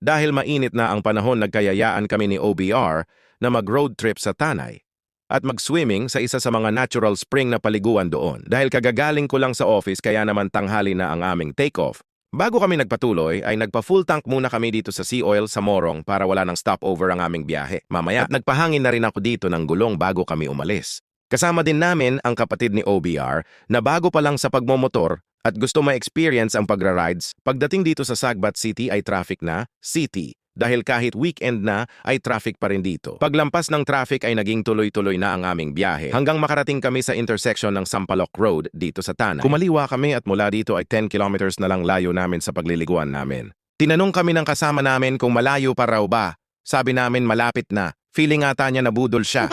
Dahil mainit na ang panahon, nagkayayaan kami ni OBR na mag-road trip sa Tanay at mag-swimming sa isa sa mga natural spring na paliguan doon. Dahil kagagaling ko lang sa office, kaya naman tanghali na ang aming take-off. Bago kami nagpatuloy ay nagpa-full tank muna kami dito sa Sea Oil sa Morong para wala nang stopover ang aming biyahe. Mamaya at nagpahangin na rin ako dito ng gulong bago kami umalis. Kasama din namin ang kapatid ni OBR na bago pa lang sa pagmomotor at gusto ma-experience ang pagra-rides. Pagdating dito sa Sagbat City ay traffic na city. Dahil kahit weekend na ay traffic pa rin dito. Paglampas ng traffic ay naging tuloy-tuloy na ang aming biyahe hanggang makarating kami sa intersection ng Sampaloc Road dito sa Tanay. Kumaliwa kami at mula dito ay 10 kilometers na lang layo namin sa pagliliguan namin. Tinanong kami ng kasama namin kung malayo pa raw ba. Sabi namin malapit na. Feeling ata niya nabudol siya.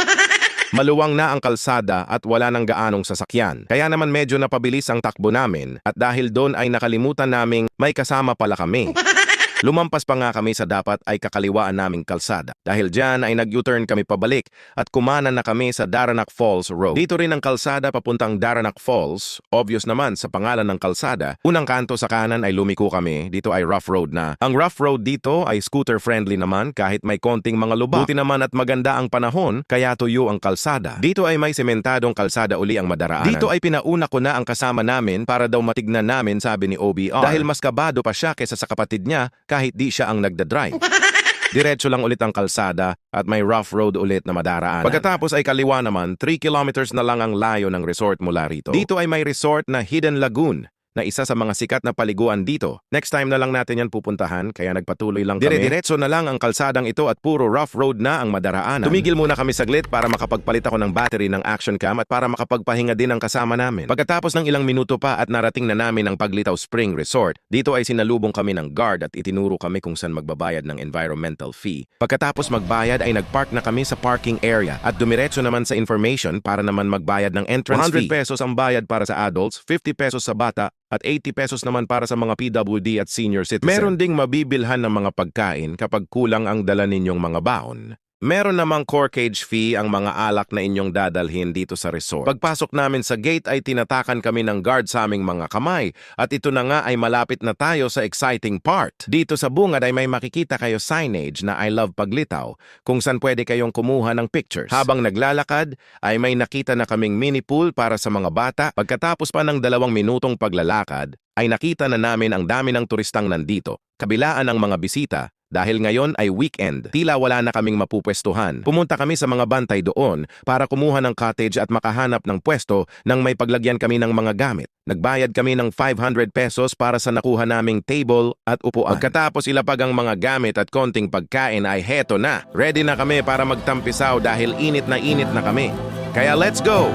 Maluwang na ang kalsada at wala nang gaanong sasakyan. Kaya naman medyo napabilis ang takbo namin at dahil doon ay nakalimutan naming may kasama pala kami. Lumampas pa nga kami sa dapat ay kakaliwaan naming kalsada. Dahil dyan ay nag-U-turn kami pabalik at kumanan na kami sa Daranac Falls Road. Dito rin ang kalsada papuntang Daranac Falls. Obvious naman sa pangalan ng kalsada. Unang kanto sa kanan ay lumiko kami. Dito ay rough road na. Ang rough road dito ay scooter friendly naman kahit may konting mga lubak. Buti naman at maganda ang panahon kaya tuyo ang kalsada. Dito ay may sementadong kalsada uli ang madaraanan. Dito ay pinauna ko na ang kasama namin para daw matignan namin, sabi ni OBR. Dahil mas kabado pa siya kaysa sa kapatid niya kahit di siya ang nagdadrive. Diretso lang ulit ang kalsada at may rough road ulit na madaraanan. Pagkatapos ay kaliwa naman, 3 kilometers na lang ang layo ng resort mula rito. Dito ay may resort na Hidden Lagoon na isa sa mga sikat na paliguan dito. Next time na lang natin yan pupuntahan, kaya nagpatuloy lang kami. Dire-diretso na lang ang kalsadang ito at puro rough road na ang madaraanan. Tumigil muna kami saglit para makapagpalit ako ng battery ng action cam at para makapagpahinga din ang kasama namin. Pagkatapos ng ilang minuto pa at narating na namin ang Paglitaw Spring Resort, dito ay sinalubong kami ng guard at itinuro kami kung saan magbabayad ng environmental fee. Pagkatapos magbayad ay nagpark na kami sa parking area at dumiretso naman sa information para naman magbayad ng entrance fee. 100 pesos ang bayad para sa adults, 50 pesos sa bata, at 80 pesos naman para sa mga PWD at senior citizen. Meron ding mabibilhan ng mga pagkain kapag kulang ang dala ninyong mga baon. Meron namang corkage fee ang mga alak na inyong dadalhin dito sa resort. Pagpasok namin sa gate ay tinatakan kami ng guard sa aming mga kamay at ito na nga ay malapit na tayo sa exciting part. Dito sa bungad ay may makikita kayo signage na I Love Paglitaw kung saan pwede kayong kumuha ng pictures. Habang naglalakad ay may nakita na kaming mini pool para sa mga bata. Pagkatapos pa ng 2 minutong paglalakad ay nakita na namin ang dami ng turistang nandito. Kabilaan ang mga bisita. Dahil ngayon ay weekend, tila wala na kaming mapupwestuhan. Pumunta kami sa mga bantay doon para kumuha ng cottage at makahanap ng pwesto nang may paglagyan kami ng mga gamit. Nagbayad kami ng 500 pesos para sa nakuha naming table at upuan. Pagkatapos ilapag ang mga gamit at konting pagkain ay heto na. Ready na kami para magtampisaw dahil init na kami. Kaya let's go!